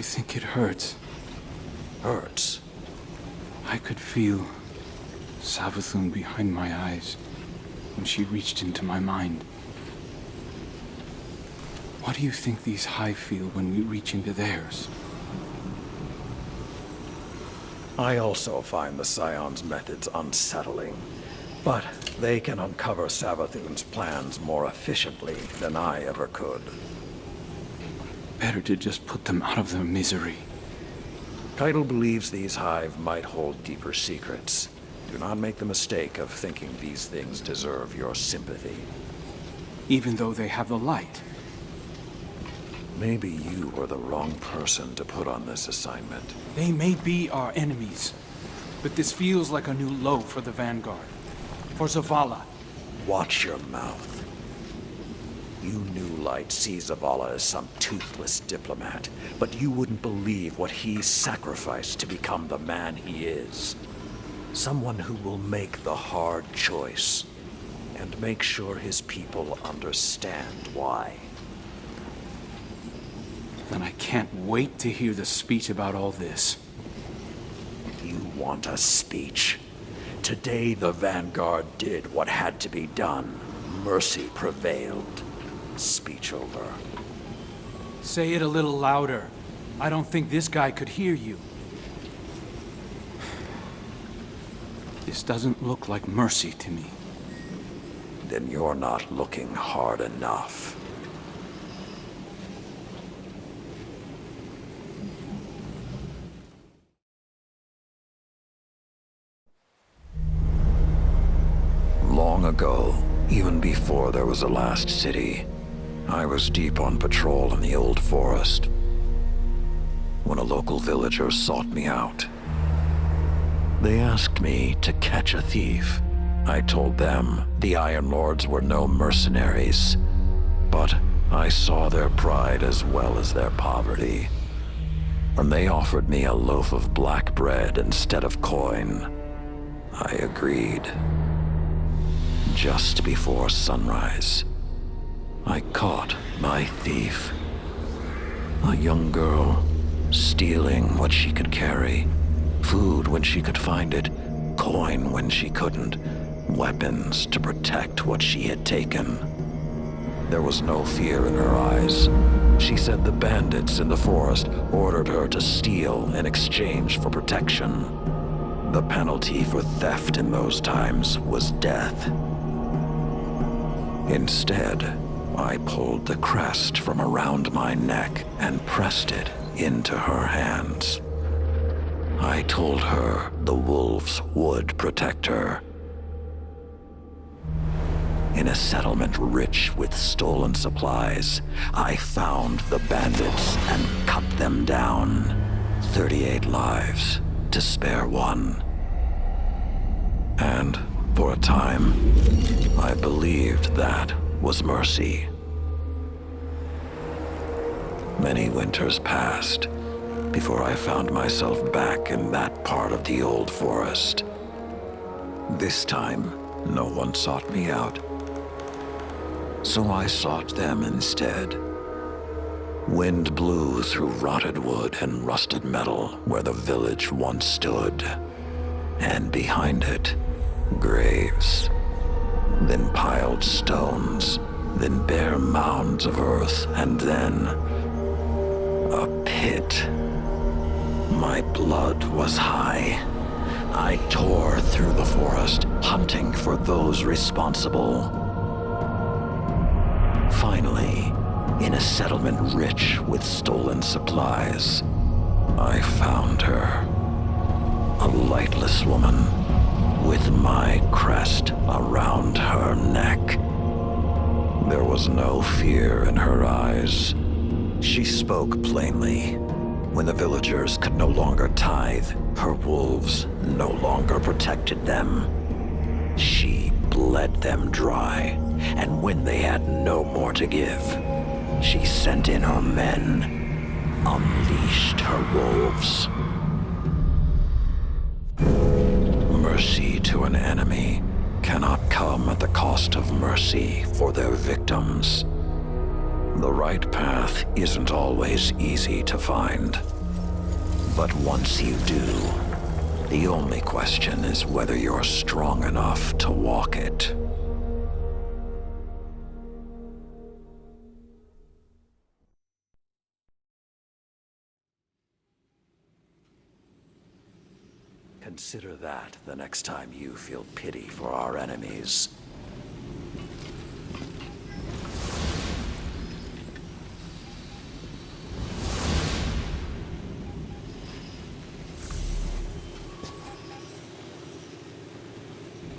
you think it hurts? Hurts? I could feel Savathun behind my eyes when she reached into my mind. What do you think these Hive feel when we reach into theirs? I also find the Scion's methods unsettling, but they can uncover Savathun's plans more efficiently than I ever could. Better to just put them out of their misery. Keitel believes these Hive might hold deeper secrets. Do not make the mistake of thinking these things deserve your sympathy. Even though they have the light. Maybe you were the wrong person to put on this assignment. They may be our enemies, but this feels like a new low for the Vanguard. For Zavala. Watch your mouth. You New Light see Zavala as some toothless diplomat, but you wouldn't believe what he sacrificed to become the man he is. Someone who will make the hard choice, and make sure his people understand why. Then I can't wait to hear the speech about all this. You want a speech? Today the Vanguard did what had to be done. Mercy prevailed. Speech over. Say it a little louder. I don't think this guy could hear you. This doesn't look like mercy to me. Then you're not looking hard enough. Long ago, even before there was a last city, I was deep on patrol in the old forest when a local villager sought me out. They asked me to catch a thief. I told them the Iron Lords were no mercenaries, but I saw their pride as well as their poverty. When they offered me a loaf of black bread instead of coin, I agreed. Just before sunrise, I caught my thief. A young girl, stealing what she could carry. Food when she could find it, coin when she couldn't, weapons to protect what she had taken. There was no fear in her eyes. She said the bandits in the forest ordered her to steal in exchange for protection. The penalty for theft in those times was death. Instead, I pulled the crest from around my neck and pressed it into her hands. I told her the wolves would protect her. In a settlement rich with stolen supplies, I found the bandits and cut them down. 38 lives to spare one. And for a time, I believed that was mercy. Many winters passed before I found myself back in that part of the old forest. This time, no one sought me out. So I sought them instead. Wind blew through rotted wood and rusted metal where the village once stood. And behind it, graves. Then piled stones, then bare mounds of earth, and then a pit. My blood was high. I tore through the forest, hunting for those responsible. Finally, in a settlement rich with stolen supplies, I found her. A lightless woman with my crest around her neck. There was no fear in her eyes. She spoke plainly. When the villagers could no longer tithe, her wolves no longer protected them. She bled them dry, and when they had no more to give, she sent in her men, unleashed her wolves. Mercy to an enemy cannot come at the cost of mercy for their victims. The right path isn't always easy to find. But once you do, the only question is whether you're strong enough to walk it. Consider that the next time you feel pity for our enemies.